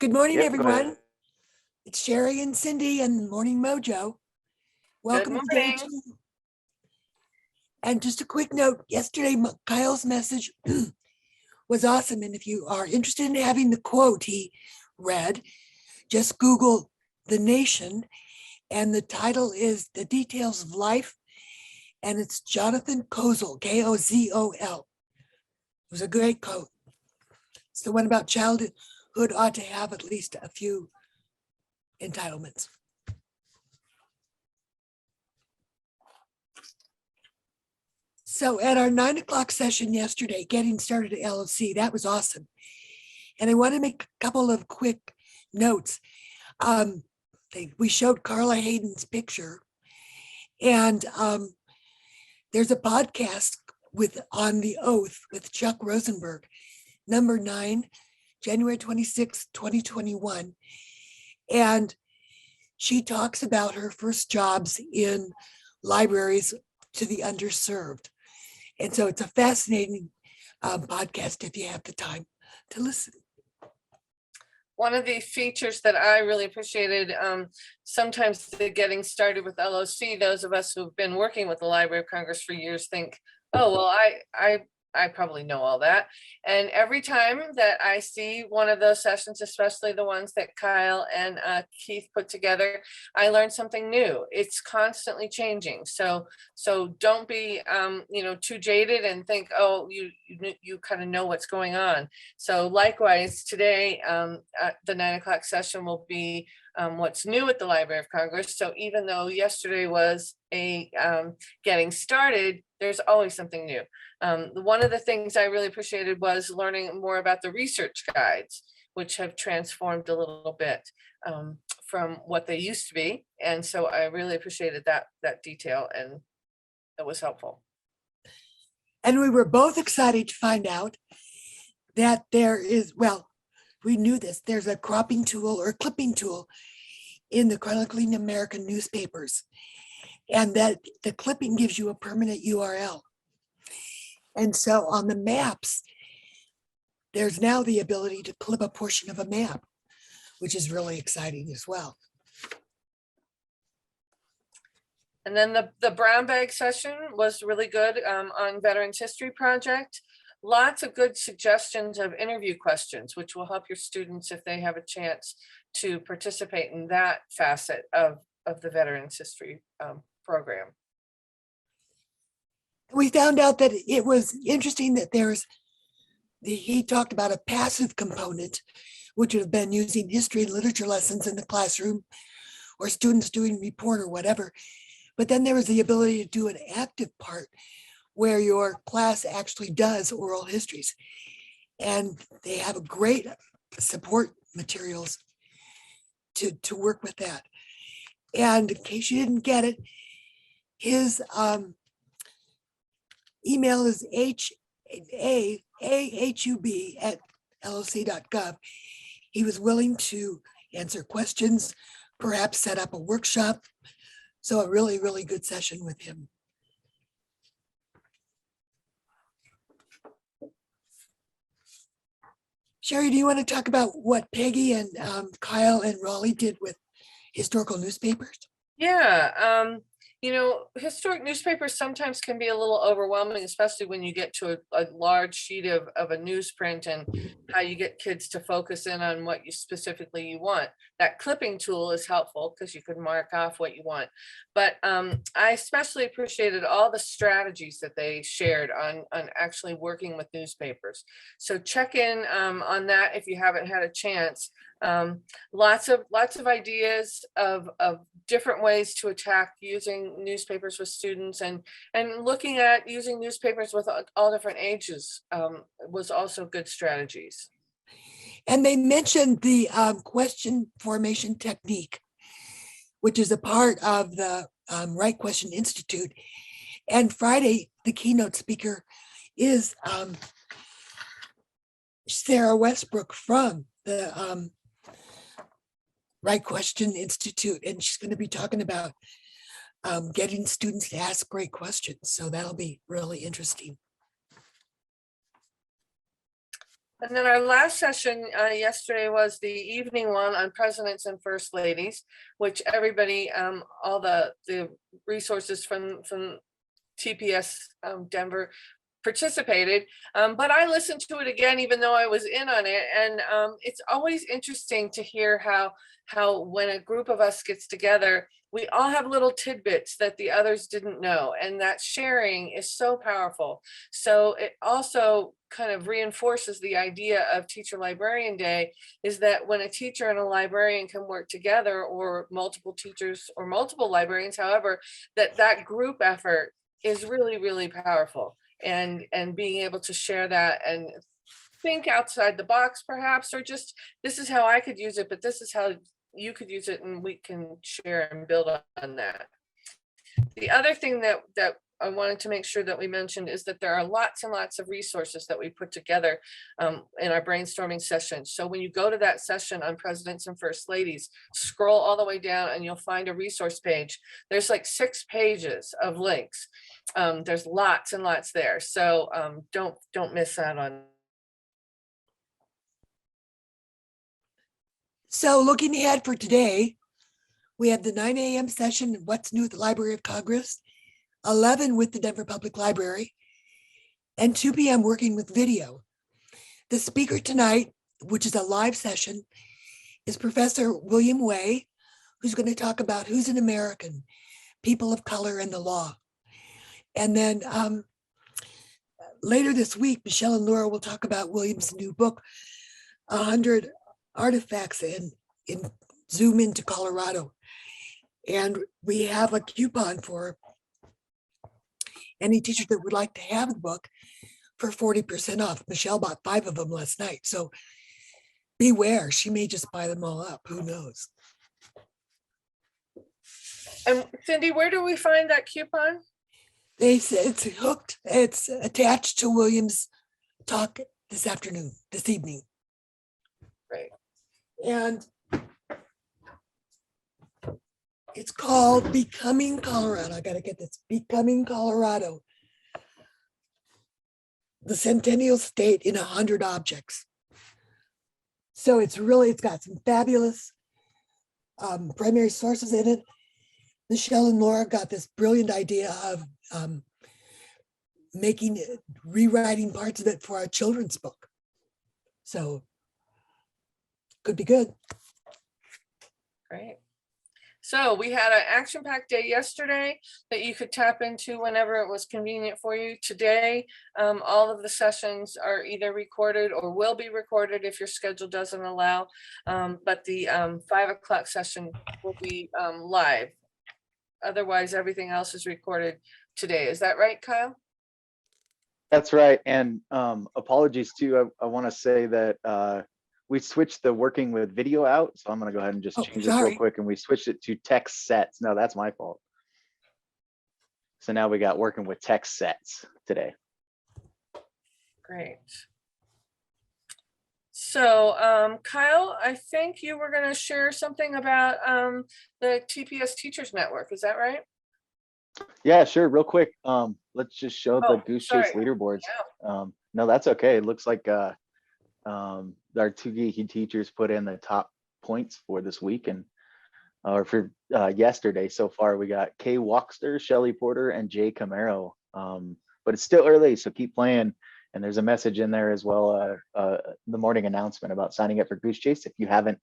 Good morning, Yep, go ahead. everyone. It's Sherry and Cindy and Morning Mojo. Welcome to day morning. 2. And just a quick note, yesterday Kyle's message was awesome. And if you are interested in having the quote he read, just Google The Nation. And the title is The Details of Life. And it's Jonathan Kozol, Kozol. It was a great quote. It's the one about childhood ought to have at least a few entitlements. So at our 9 o'clock session yesterday, getting started at LOC, that was awesome. And I want to make a couple of quick notes. We showed Carla Hayden's picture, and there's a podcast with On the Oath with Chuck Rosenberg, number 9, January 26, 2021. And she talks about her first jobs in libraries to the underserved. And so it's a fascinating podcast if you have the time to listen. One of the features that I really appreciated, sometimes the getting started with LOC, those of us who've been working with the Library of Congress for years think, oh, well, I probably know all that. And every time that I see one of those sessions, especially the ones that Kyle and Keith put together, I learn something new. It's constantly changing. So don't be, too jaded and think, oh, you kind of know what's going on. So likewise, today, the 9 o'clock session will be what's new at the Library of Congress. So even though yesterday was a getting started, there's always something new. One of the things I really appreciated was learning more about the research guides, which have transformed a little bit from what they used to be. And so I really appreciated that detail, and it was helpful. And we were both excited to find out that there is, well, we knew this, there's a cropping tool or clipping tool in the chronicling American newspapers, and that the clipping gives you a permanent URL. And so on the maps, there's now the ability to clip a portion of a map, which is really exciting as well. And then the brown bag session was really good on Veterans History Project. Lots of good suggestions of interview questions, which will help your students if they have a chance to participate in that facet of the Veterans History program. We found out that it was interesting that he talked about a passive component, which would have been using history and literature lessons in the classroom or students doing report or whatever. But then there was the ability to do an active part where your class actually does oral histories. And they have a great support materials to work with that. And in case you didn't get it, his email is ahub@loc.gov. He was willing to answer questions, perhaps set up a workshop. So a really, really good session with him. Sherry, do you want to talk about what Peggy and Kyle and Raleigh did with historical newspapers? Yeah, historic newspapers sometimes can be a little overwhelming, especially when you get to a large sheet of a newsprint and how you get kids to focus in on what you specifically want. That clipping tool is helpful because you can mark off what you want. But I especially appreciated all the strategies that they shared on actually working with newspapers. So check in on that if you haven't had a chance. Lots of ideas of different ways to attack using newspapers with students, and looking at using newspapers with all different ages was also good strategies. And they mentioned the question formation technique, which is a part of the Right Question Institute. And Friday, the keynote speaker is Sarah Westbrook from the Right Question Institute, and she's going to be talking about getting students to ask great questions. So that'll be really interesting. And then our last session yesterday was the evening one on presidents and first ladies, which everybody, all the resources from TPS Denver participated, but I listened to it again, even though I was in on it. And it's always interesting to hear how when a group of us gets together, we all have little tidbits that the others didn't know, and that sharing is so powerful. So it also kind of reinforces the idea of Teacher Librarian Day, is that when a teacher and a librarian can work together, or multiple teachers or multiple librarians, however, that group effort is really, really powerful. And being able to share that and think outside the box, perhaps, or just, this is how I could use it, but this is how you could use it, and we can share and build on that. The other thing that I wanted to make sure that we mentioned is that there are lots and lots of resources that we put together in our brainstorming session. So when you go to that session on presidents and first ladies, scroll all the way down and you'll find a resource page. There's like 6 pages of links. There's lots and lots there. So don't miss out on. So looking ahead for today, we have the 9 a.m. session, What's New at the Library of Congress, 11 with the Denver Public Library, and 2 p.m. working with video. The speaker tonight, which is a live session, is Professor William Way, who's going to talk about who's an American, people of color and the law. And then later this week, Michelle and Laura will talk about William's new book, 100 Artifacts in Zoom into Colorado. And we have a coupon for any teacher that would like to have the book for 40% off. Michelle bought 5 of them last night. So beware, she may just buy them all up. Who knows? And Cindy, where do we find that coupon? They said it's hooked. It's attached to William's talk this evening. Right. And it's called Becoming Colorado. I got to get this. Becoming Colorado. The Centennial State in 100 Objects. So it's got some fabulous primary sources in it. Michelle and Laura got this brilliant idea of rewriting parts of it for our children's book. So could be good. Great. So we had an action-packed day yesterday that you could tap into whenever it was convenient for you. Today, all of the sessions are either recorded or will be recorded if your schedule doesn't allow. But the 5 o'clock session will be live. Otherwise, everything else is recorded today. Is that right, Kyle? That's right. And apologies too. I want to say that we switched the working with video out. So I'm going to go ahead and just change this real quick. And we switched it to text sets. No, that's my fault. So now we got working with text sets today. Great. So Kyle, I think you were going to share something about the TPS Teachers Network. Is that right? Yeah, sure. Real quick. Let's just show the Goose Chase leaderboards. Yeah. No, that's okay. It looks like our 2 geeky teachers put in the top points for this week, and or for yesterday so far. We got Kay Walkster, Shelly Porter, and Jay Camaro. But it's still early, so keep playing. And there's a message in there as well, the morning announcement about signing up for Goose Chase if you haven't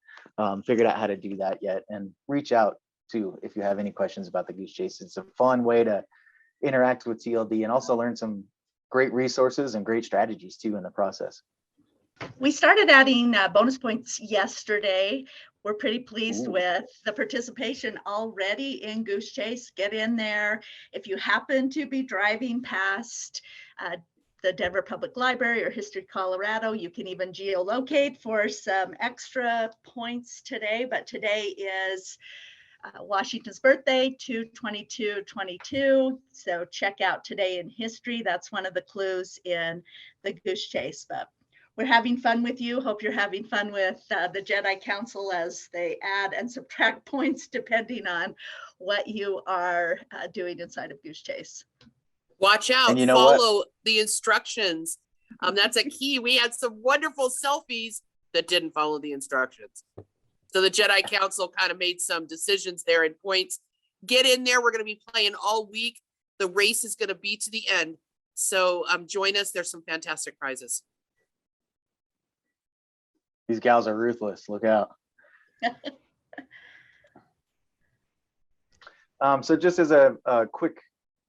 figured out how to do that yet. And reach out too if you have any questions about the Goose Chase. It's a fun way to interact with TLD and also learn some great resources and great strategies too in the process. We started adding bonus points yesterday. We're pretty pleased with the participation already in Goose Chase. Get in there. If you happen to be driving past the Denver Public Library or History Colorado, you can even geolocate for some extra points today. But today is Washington's birthday, 2/22/22. So check out Today in History. That's one of the clues in the Goose Chase. But we're having fun with you. Hope you're having fun with the Jedi Council as they add and subtract points depending on what you are doing inside of Goose Chase. Watch out, And you know follow the instructions That's a key. We had some wonderful selfies that didn't follow the instructions. So the Jedi Council kind of made some decisions there and points. Get in there. We're going to be playing all week. The race is going to be to the end. So join us. There's some fantastic prizes. These gals are ruthless. Look out. So just as a quick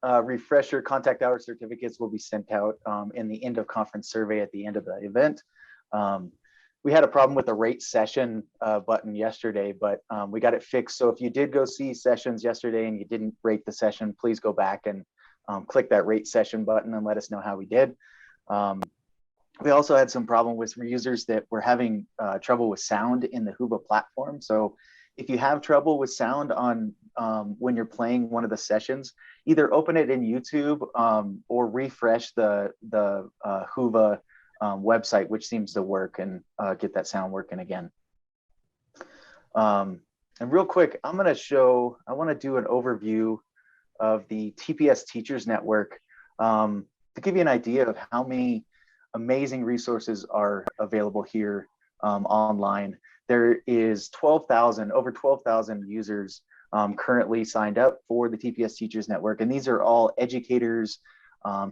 refresher, contact hour certificates will be sent out in the end of conference survey at the end of the event. We had a problem with the rate session button yesterday, but we got it fixed. So if you did go see sessions yesterday and you didn't rate the session, please go back and click that rate session button and let us know how we did. We also had some problem with users that were having trouble with sound in the Huba platform. So if you have trouble with sound on when you're playing one of the sessions, either open it in YouTube or refresh the Huba website, which seems to work, and get that sound working again. And real quick, I want to do an overview of the TPS Teachers Network to give you an idea of how many amazing resources are available here online. There is over 12,000 users currently signed up for the TPS Teachers Network. And these are all educators,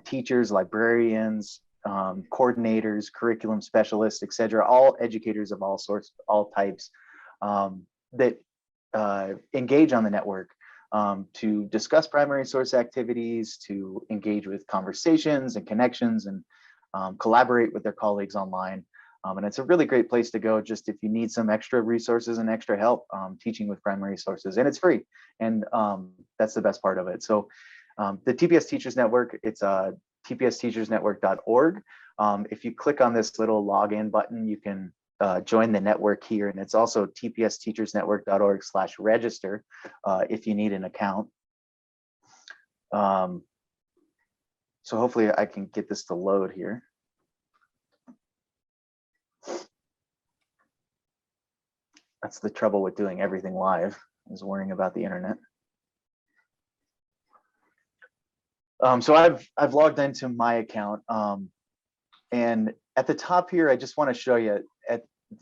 teachers, librarians, coordinators, curriculum specialists, etc. All educators of all sorts, all types that engage on the network to discuss primary source activities, to engage with conversations and connections, and collaborate with their colleagues online. And it's a really great place to go just if you need some extra resources and extra help teaching with primary sources. And it's free. And that's the best part of it. So the TPS Teachers Network, it's tpsteachersnetwork.org. If you click on this little login button, you can join the network here. And it's also tpsteachersnetwork.org/register if you need an account. So hopefully I can get this to load here. That's the trouble with doing everything live, is worrying about the internet. So I've logged into my account, and at the top here, I just want to show you,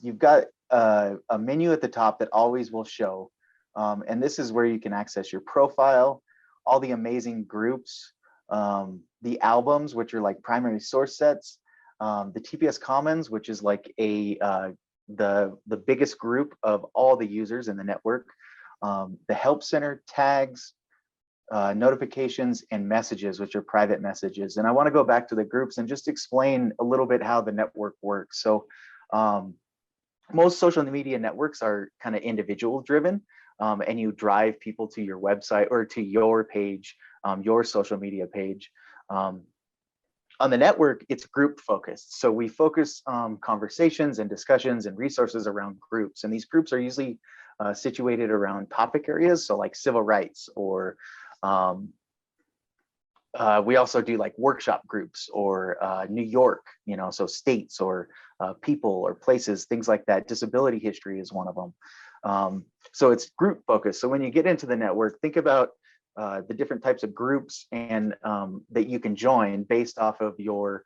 you've got a menu at the top that always will show, and this is where you can access your profile, all the amazing groups, the albums, which are like primary source sets, the TPS Commons, which is like the biggest group of all the users in the network, the Help Center, tags, notifications, and messages, which are private messages. And I want to go back to the groups and just explain a little bit how the network works. So most social media networks are kind of individual driven, and you drive people to your website or to your page, your social media page. On the network, it's group focused. So we focus conversations and discussions and resources around groups. And these groups are usually situated around topic areas. So like civil rights, or we also do like workshop groups, or New York, so states, or people or places, things like that. Disability history is one of them. So it's group focused. So when you get into the network, think about the different types of groups and that you can join based off of your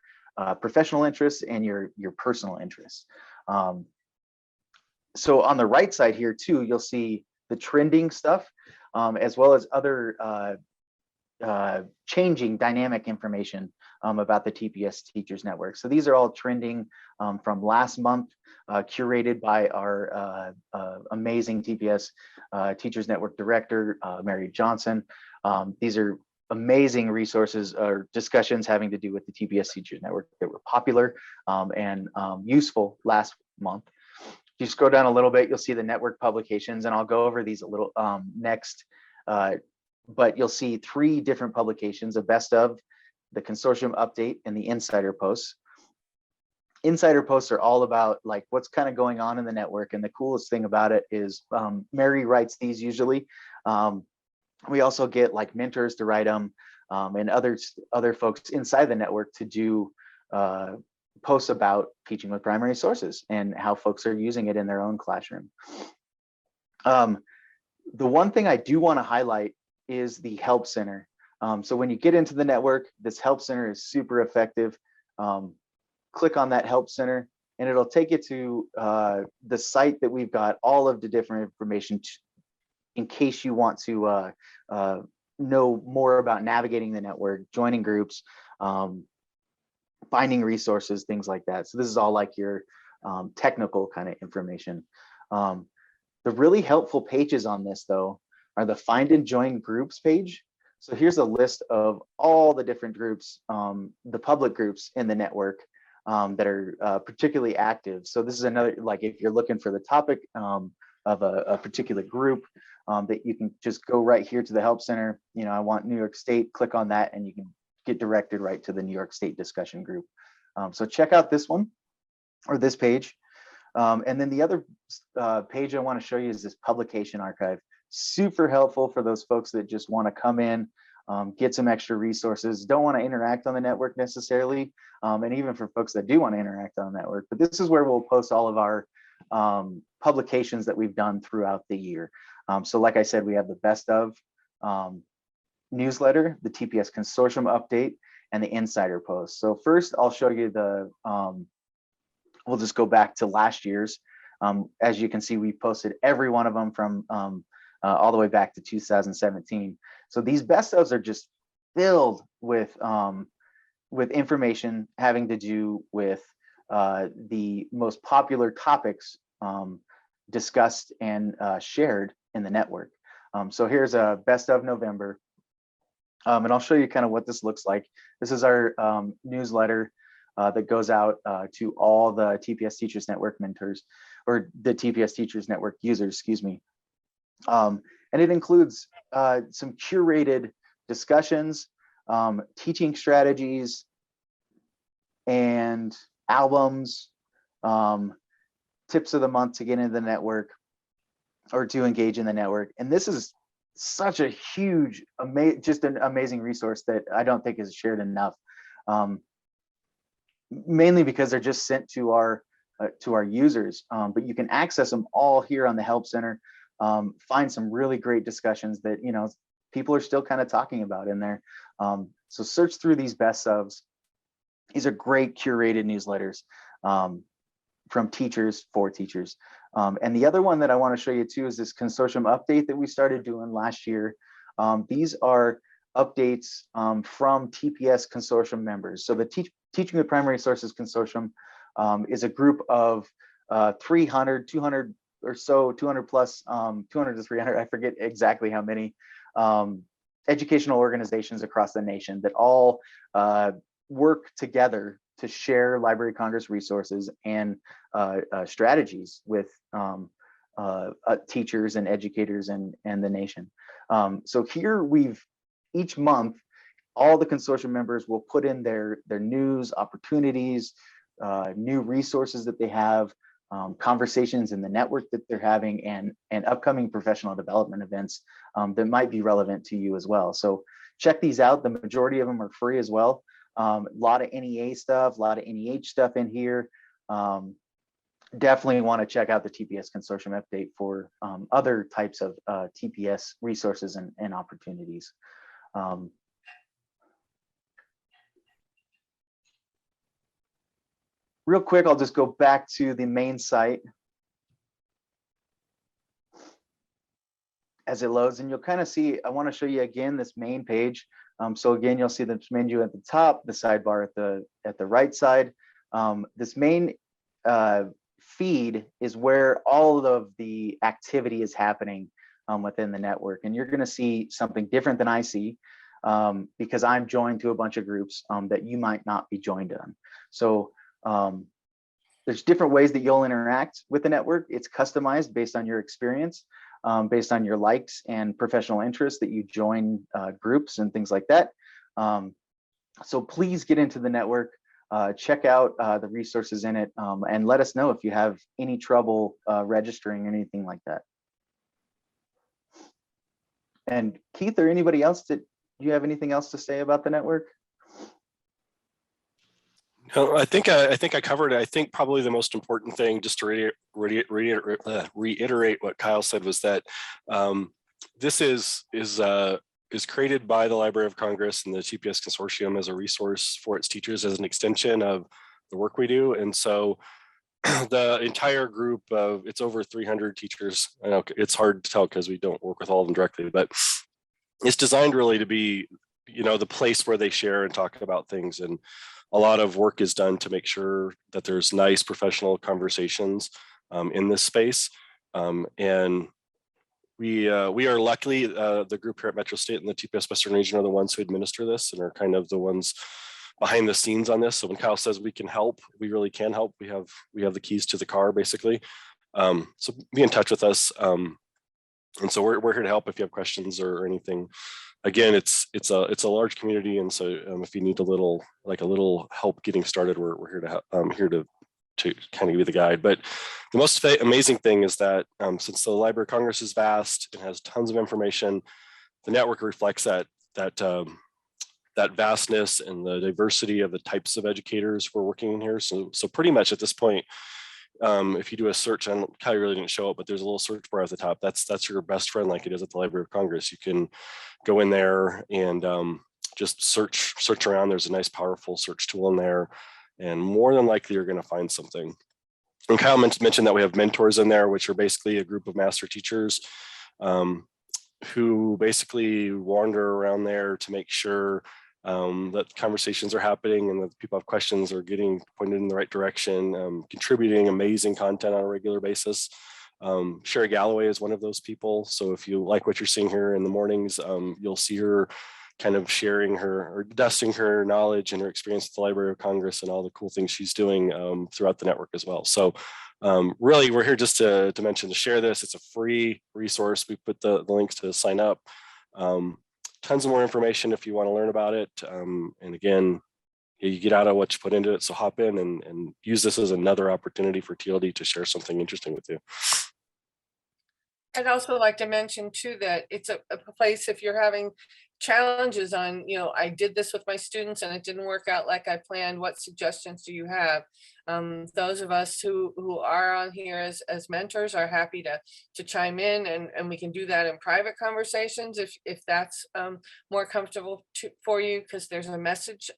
professional interests and your personal interests. So on the right side here too, you'll see the trending stuff, as well as other changing dynamic information about the TPS Teachers Network. So these are all trending from last month, curated by our amazing TPS Teachers Network Director, Mary Johnson. These are amazing resources or discussions having to do with the TPS Teachers Network that were popular and useful last month. If you scroll down a little bit, you'll see the network publications, and I'll go over these a little next. But you'll see 3 different publications: a best of, the consortium update, and the insider posts. Insider posts are all about like what's kind of going on in the network, and the coolest thing about it is Mary writes these usually. We also get like mentors to write them, and other folks inside the network to do posts about teaching with primary sources and how folks are using it in their own classroom. The one thing I do want to highlight is the Help Center. So when you get into the network, this Help Center is super effective. click on that Help Center, and it'll take you to the site that we've got all of the different information in case you want to know more about navigating the network, joining groups, finding resources, things like that. So this is all like your technical kind of information. The really helpful pages on this, though, are the Find and Join Groups page. So here's a list of all the different groups, the public groups in the network that are particularly active. So this is another, like if you're looking for the topic of a particular group, that you can just go right here to the Help Center. You know, I want New York State, click on that, and you can get directed right to the New York State discussion group. So check out this one or this page. And then the other page I want to show you is this publication archive. Super helpful for those folks that just want to come in, get some extra resources, don't want to interact on the network necessarily, and even for folks that do want to interact on the network. But this is where we'll post all of our publications that we've done throughout the year. So like I said, we have the best of newsletter, the TPS consortium update, and the insider post. So first I'll show you the, we'll just go back to last year's. As you can see, we posted every one of them from all the way back to 2017. So these best ofs are just filled with information having to do with the most popular topics discussed and shared in the network. So here's a best of November. And I'll show you kind of what this looks like. This is our newsletter that goes out to all the TPS Teachers Network mentors, or the TPS Teachers Network users, excuse me. And it includes some curated discussions, teaching strategies, and albums, tips of the month to get into the network or to engage in the network. And this is such a huge, just an amazing resource that I don't think is shared enough. Mainly because they're just sent to our users, but you can access them all here on the Help Center. Find some really great discussions that, you know, people are still kind of talking about in there. So search through these best ofs. These are great curated newsletters from teachers for teachers. And the other one that I want to show you too is this consortium update that we started doing last year. These are updates from TPS consortium members. So the Teaching the Primary Sources Consortium is a group of 300, 200 or so, 200 plus, 200 to 300, I forget exactly how many, educational organizations across the nation that all work together to share Library of Congress resources and strategies with teachers and educators and the nation. So here each month, all the consortium members will put in their news, opportunities, new resources that they have, conversations in the network that they're having, and upcoming professional development events that might be relevant to you as well. So check these out. The majority of them are free as well. A lot of NEA stuff, a lot of NEH stuff in here. Definitely want to check out the TPS Consortium update for other types of TPS resources and opportunities. Real quick, I'll just go back to the main site as it loads, and you'll kind of see, I want to show you again this main page. So again, you'll see the menu at the top, the sidebar at the right side. This main feed is where all of the activity is happening within the network, and you're going to see something different than I see because I'm joined to a bunch of groups that you might not be joined on. So there's different ways that you'll interact with the network. It's customized based on your experience, based on your likes and professional interests that you join groups and things like that. So please get into the network, check out the resources in it, and let us know if you have any trouble registering or anything like that. And Keith or anybody else, do you have anything else to say about the network? No, I think I covered it. I think probably the most important thing, just to reiterate what Kyle said, was that this is created by the Library of Congress and the TPS Consortium as a resource for its teachers, as an extension of the work we do. And so the entire group of, it's over 300 teachers. I know it's hard to tell because we don't work with all of them directly, but it's designed really to be, the place where they share and talk about things. And a lot of work is done to make sure that there's nice professional conversations in this space. And we are luckily, the group here at Metro State and the TPS Western Region are the ones who administer this and are kind of the ones behind the scenes on this. So when Kyle says we can help, we really can help. We have the keys to the car, basically. So be in touch with us. And so we're here to help if you have questions or anything. Again, it's a large community, and so if you need a little help getting started, we're here to help, here to kind of give you the guide. But the most amazing thing is that since the Library of Congress is vast and has tons of information, the network reflects that vastness and the diversity of the types of educators we're working in here. So pretty much at this point, if you do a search, and Kyle really didn't show up, but there's a little search bar at the top. That's your best friend, like it is at the Library of Congress. You can go in there and just search around. There's a nice, powerful search tool in there, and more than likely you're going to find something. And Kyle mentioned that we have mentors in there, which are basically a group of master teachers who basically wander around there to make sure that conversations are happening and that people have questions are getting pointed in the right direction, contributing amazing content on a regular basis. Sherry Galloway is one of those people. So if you like what you're seeing here in the mornings, you'll see her kind of sharing her or dusting her knowledge and her experience at the Library of Congress and all the cool things she's doing throughout the network as well. So really, we're here just to mention, to share this. It's a free resource. We put the links to sign up. Tons of more information if you want to learn about it. And again, you get out of what you put into it. So hop in and use this as another opportunity for TLD to share something interesting with you. I'd also like to mention too that it's a place if you're having challenges on, I did this with my students and it didn't work out like I planned. What suggestions do you have? Those of us who are on here as mentors are happy to chime in, and we can do that in private conversations if that's more comfortable for you, because there's a message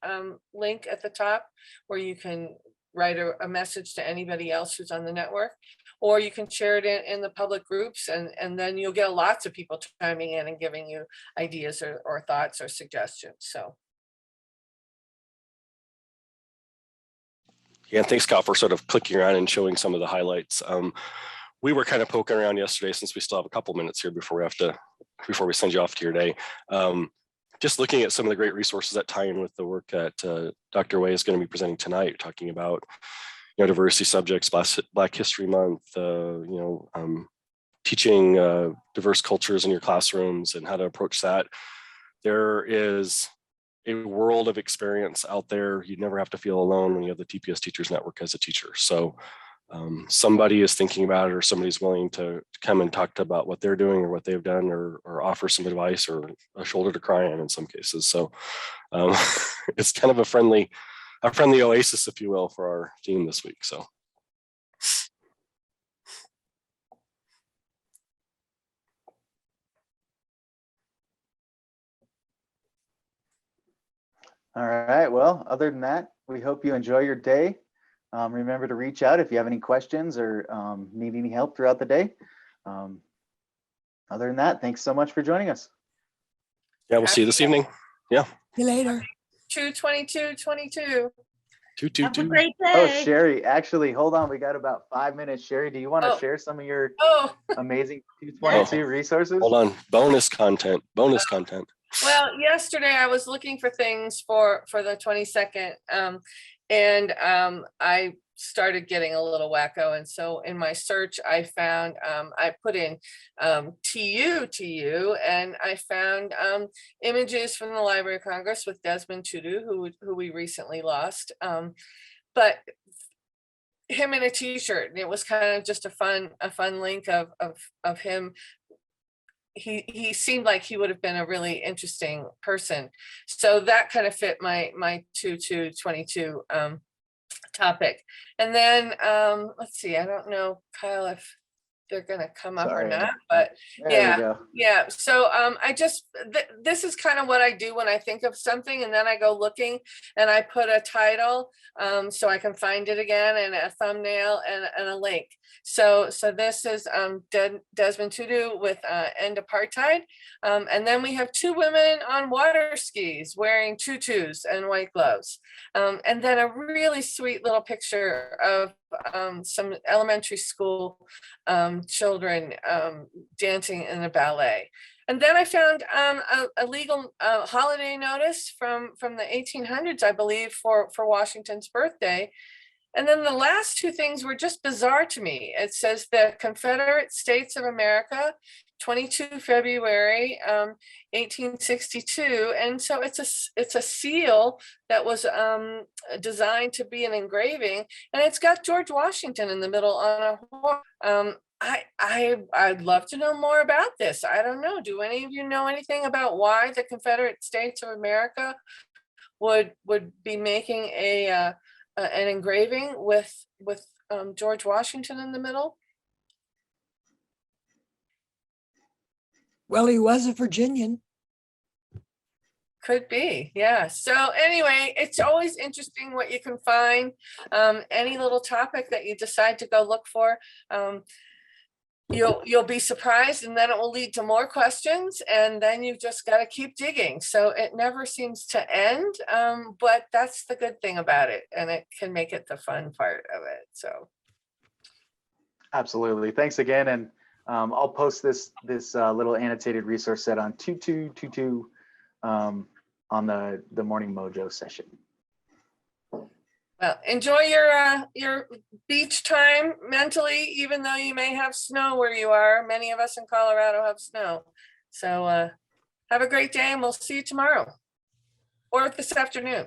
link at the top where you can write a message to anybody else who's on the network, or you can share it in the public groups, and then you'll get lots of people chiming in and giving you ideas or thoughts or suggestions. So. Yeah, and thanks, Kyle, for sort of clicking around and showing some of the highlights. We were kind of poking around yesterday, since we still have a couple minutes here before we send you off to your day. Just looking at some of the great resources that tie in with the work that Dr. Way is going to be presenting tonight, talking about diversity subjects, Black History Month, teaching diverse cultures in your classrooms and how to approach that. There is a world of experience out there. You never have to feel alone when you have the TPS Teachers Network as a teacher. So somebody is thinking about it, or somebody's willing to come and talk about what they're doing or what they've done, or offer some advice or a shoulder to cry on in some cases. So it's kind of a friendly oasis, if you will, for our team this week. So. All right. Well, other than that, we hope you enjoy your day. Remember to reach out if you have any questions or need any help throughout the day. Other than that, thanks so much for joining us. Yeah, we'll see you this evening. Yeah. See you later. 2/22/22. Have a great day. Oh, Sherry, actually, hold on. We got about 5 minutes. Sherry, do you want to share some of your amazing 222 resources? Hold on. Bonus content. Well, yesterday I was looking for things for the 22nd, and I started getting a little wacko. And so in my search, I found, I put in TU, and I found images from the Library of Congress with Desmond Tutu, who we recently lost. But him in a t-shirt, and it was kind of just a fun link of him. He seemed like he would have been a really interesting person. So that kind of fit my 2/22 topic. And then let's see, I don't know, Kyle, they're gonna come up or Sorry. not, but There yeah. we go. yeah. So I just, this is kind of what I do when I think of something, and then I go looking and I put a title so I can find it again, and a thumbnail and a link. So this is Desmond Tutu with End Apartheid. And then we have two women on water skis wearing tutus and white gloves. And then a really sweet little picture of some elementary school children dancing in a ballet. And then I found a legal holiday notice from the 1800s, I believe, for Washington's birthday. And then the last two things were just bizarre to me. It says the Confederate States of America, 22 February 1862. And so it's a seal that was designed to be an engraving, and it's got George Washington in the middle on a horse. I'd love to know more about this. I don't know. Do any of you know anything about why the Confederate States of America would be making an engraving with George Washington in the middle? Well, he was a Virginian. Could be, yeah. So anyway, it's always interesting what you can find. Any little topic that you decide to go look for, you'll be surprised, and then it will lead to more questions, and then you've just got to keep digging. So it never seems to end, but that's the good thing about it, and it can make it the fun part of it. So Absolutely. Thanks again. And I'll post this little annotated resource set on 2222 on the morning Mojo session. well, enjoy your beach time mentally, even though you may have snow where you are. Many of us in Colorado have snow. So have a great day, and we'll see you tomorrow or this afternoon.